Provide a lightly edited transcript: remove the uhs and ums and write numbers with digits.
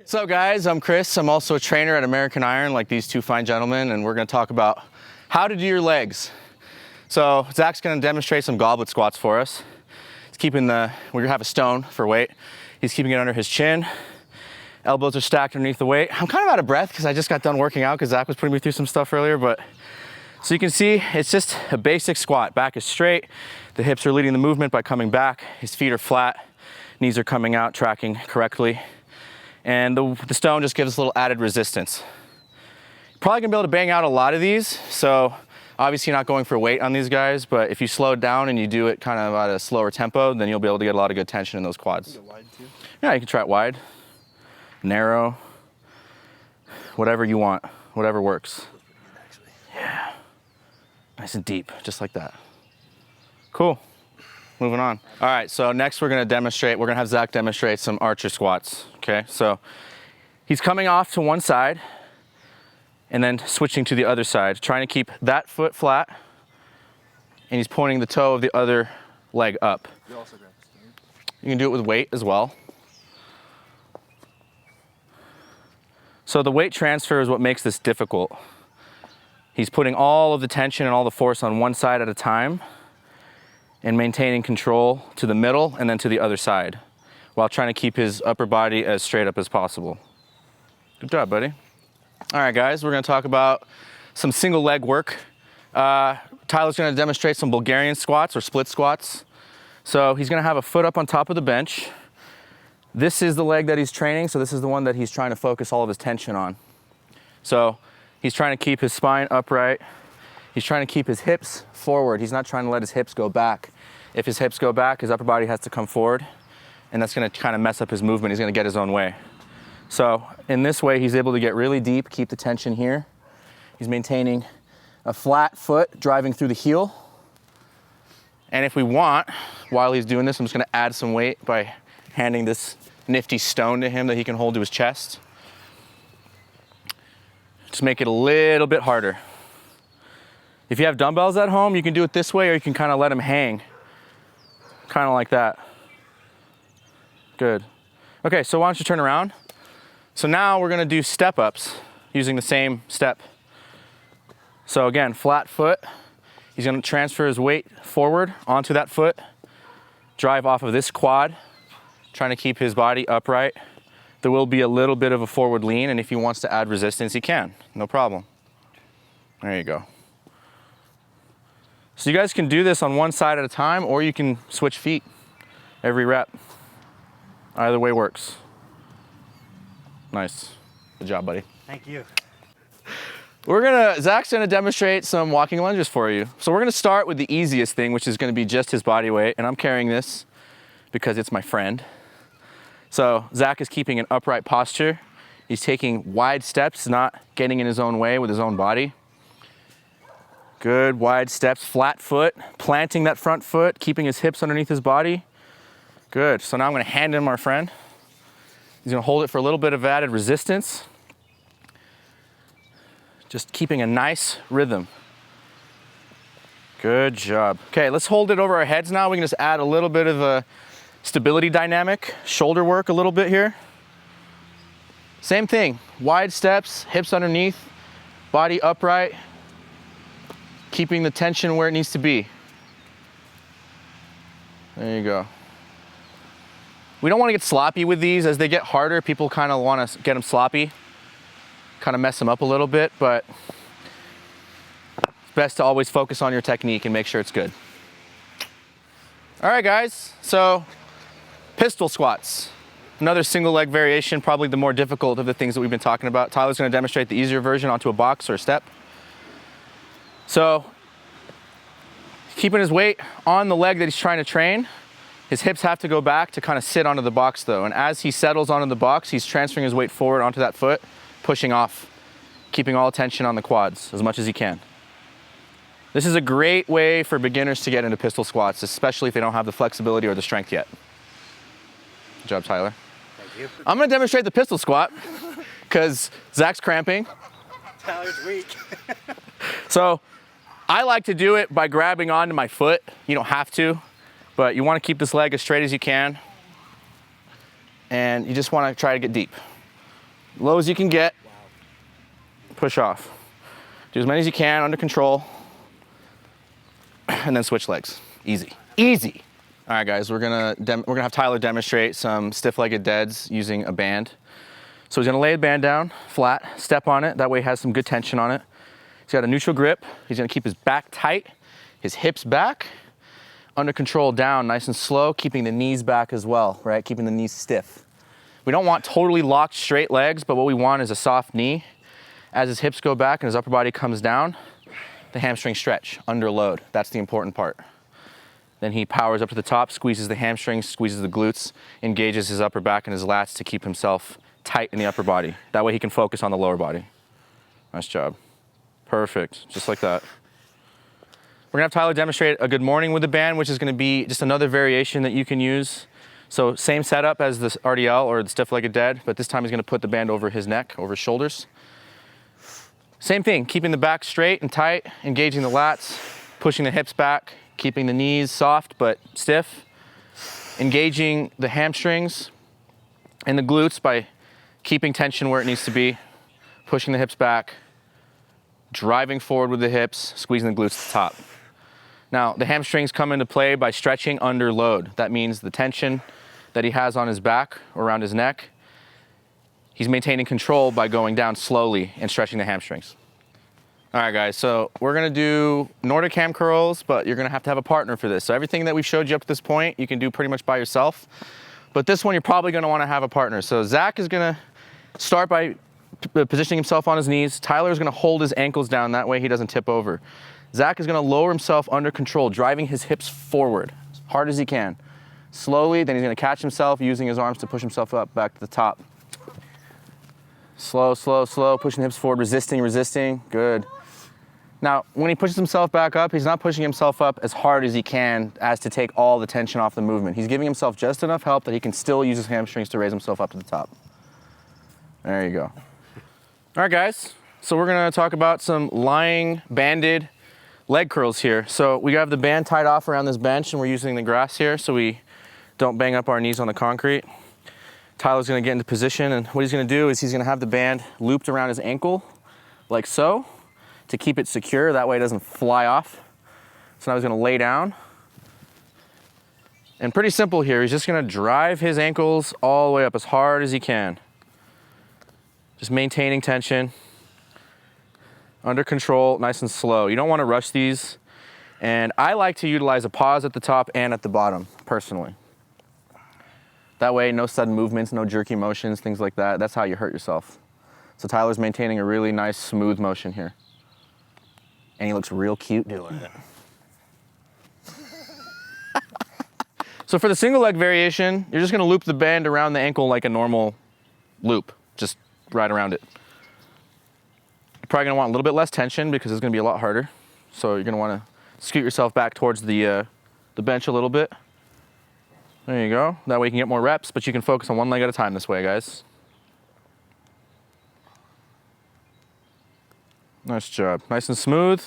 What's up, guys? I'm Chris. I'm also a trainer at American Iron, like these two fine gentlemen, and we're going to talk about how to do your legs. So Zach's going to demonstrate some goblet squats for us. He's keeping we have a stone for weight. He's keeping it under his chin. Elbows are stacked underneath the weight. I'm kind of out of breath because I just got done working out because Zach was putting me through some stuff earlier, but so you can see it's just a basic squat. Back is straight. The hips are leading the movement by coming back. His feet are flat. Knees are coming out, tracking correctly. And the stone just gives us a little added resistance. You're probably gonna be able to bang out a lot of these. So obviously you're not going for weight on these guys, but if you slow it down and you do it kind of at a slower tempo, then you'll be able to get a lot of good tension in those quads. Can you go wide too? Yeah, you can try it wide, narrow, whatever you want, whatever works. Yeah, nice and deep, just like that. Cool. Moving on. All right, so next we're gonna have Zach demonstrate some archer squats, okay? So he's coming off to one side and then switching to the other side, trying to keep that foot flat, and he's pointing the toe of the other leg up. You also grab the stone. You can do it with weight as well. So the weight transfer is what makes this difficult. He's putting all of the tension and all the force on one side at a time, and maintaining control to the middle and then to the other side while trying to keep his upper body as straight up as possible. Good job, buddy. All right, guys, we're gonna talk about some single leg work. Tyler's gonna demonstrate some Bulgarian squats or split squats. So he's gonna have a foot up on top of the bench. This is the leg that he's training, so this is the one that he's trying to focus all of his tension on. So he's trying to keep his spine upright. He's trying to keep his hips forward. He's not trying to let his hips go back. If his hips go back, his upper body has to come forward, and that's gonna kind of mess up his movement. He's gonna get his own way. So in this way, he's able to get really deep, keep the tension here. He's maintaining a flat foot driving through the heel. And if we want, while he's doing this, I'm just gonna add some weight by handing this nifty stone to him that he can hold to his chest. Just make it a little bit harder. If you have dumbbells at home, you can do it this way, or you can kind of let them hang. Kind of like that. Good. Okay, so why don't you turn around? So now we're gonna do step ups using the same step. So again, flat foot. He's gonna transfer his weight forward onto that foot, drive off of this quad, trying to keep his body upright. There will be a little bit of a forward lean, and if he wants to add resistance, he can, no problem. There you go. So you guys can do this on one side at a time, or you can switch feet every rep. Either way works. Nice. Good job, buddy. Thank you. Zach's gonna demonstrate some walking lunges for you. So we're gonna start with the easiest thing, which is gonna be just his body weight, and I'm carrying this because it's my friend. So Zach is keeping an upright posture. He's taking wide steps, not getting in his own way with his own body. Good, wide steps, flat foot, planting that front foot, keeping his hips underneath his body. Good, so now I'm gonna hand him our friend. He's gonna hold it for a little bit of added resistance. Just keeping a nice rhythm. Good job. Okay, let's hold it over our heads now. We can just add a little bit of a stability dynamic, shoulder work a little bit here. Same thing, wide steps, hips underneath, body upright, keeping the tension where it needs to be. There you go. We don't want to get sloppy with these. As they get harder, people kind of want to get them sloppy, kind of mess them up a little bit, but it's best to always focus on your technique and make sure it's good. All right, guys, so pistol squats. Another single leg variation, probably the more difficult of the things that we've been talking about. Tyler's going to demonstrate the easier version onto a box or a step. So, keeping his weight on the leg that he's trying to train. His hips have to go back to kind of sit onto the box though. And as he settles onto the box, he's transferring his weight forward onto that foot, pushing off, keeping all tension on the quads as much as he can. This is a great way for beginners to get into pistol squats, especially if they don't have the flexibility or the strength yet. Good job, Tyler. Thank you. I'm gonna demonstrate the pistol squat because Zach's cramping. Tyler's weak. So I like to do it by grabbing onto my foot. You don't have to, but you want to keep this leg as straight as you can. And you just want to try to get deep. Low as you can get. Push off. Do as many as you can under control. And then switch legs. Easy. Easy. All right, guys, we're gonna have Tyler demonstrate some stiff-legged deads using a band. So he's gonna lay the band down flat, step on it. That way he has some good tension on it. He's got a neutral grip. He's gonna keep his back tight, his hips back, under control down, nice and slow, keeping the knees back as well, right? Keeping the knees stiff. We don't want totally locked straight legs, but what we want is a soft knee. As his hips go back and his upper body comes down, the hamstring stretch under load. That's the important part. Then he powers up to the top, squeezes the hamstrings, squeezes the glutes, engages his upper back and his lats to keep himself tight in the upper body. That way he can focus on the lower body. Nice job. Perfect, just like that. We're gonna have Tyler demonstrate a good morning with the band, which is gonna be just another variation that you can use. So same setup as the RDL or the stiff-legged dead, but this time he's gonna put the band over his neck, over his shoulders. Same thing, keeping the back straight and tight, engaging the lats, pushing the hips back, keeping the knees soft but stiff, engaging the hamstrings and the glutes by keeping tension where it needs to be, pushing the hips back, driving forward with the hips, squeezing the glutes to the top. Now, the hamstrings come into play by stretching under load. That means the tension that he has on his back, around his neck, he's maintaining control by going down slowly and stretching the hamstrings. All right, guys, so we're gonna do Nordic Ham Curls, but you're gonna have to have a partner for this. So everything that we've showed you up to this point, you can do pretty much by yourself. But this one, you're probably gonna wanna have a partner. So Zac is gonna start by positioning himself on his knees. Tyler is gonna hold his ankles down, that way he doesn't tip over. Zac is gonna lower himself under control, driving his hips forward, as hard as he can. Slowly, then he's gonna catch himself, using his arms to push himself up, back to the top. Slow, slow, slow, pushing the hips forward, resisting, resisting, good. Now, when he pushes himself back up, he's not pushing himself up as hard as he can as to take all the tension off the movement. He's giving himself just enough help that he can still use his hamstrings to raise himself up to the top. There you go. All right, guys, so we're gonna talk about some lying banded leg curls here. So we have the band tied off around this bench and we're using the grass here so we don't bang up our knees on the concrete. Tyler's gonna get into position, and what he's gonna do is he's gonna have the band looped around his ankle like so, to keep it secure, that way it doesn't fly off. So now he's gonna lay down. And pretty simple here, he's just gonna drive his ankles all the way up as hard as he can. Just maintaining tension, under control, nice and slow. You don't wanna rush these. And I like to utilize a pause at the top and at the bottom, personally. That way, no sudden movements, no jerky motions, things like that. That's how you hurt yourself. So Tyler's maintaining a really nice, smooth motion here. And he looks real cute doing it. So for the single leg variation, you're just gonna loop the band around the ankle like a normal loop, just right around it. You're probably gonna want a little bit less tension because it's gonna be a lot harder. So you're gonna wanna scoot yourself back towards the bench a little bit. There you go. That way you can get more reps, but you can focus on one leg at a time this way, guys. Nice job. Nice and smooth.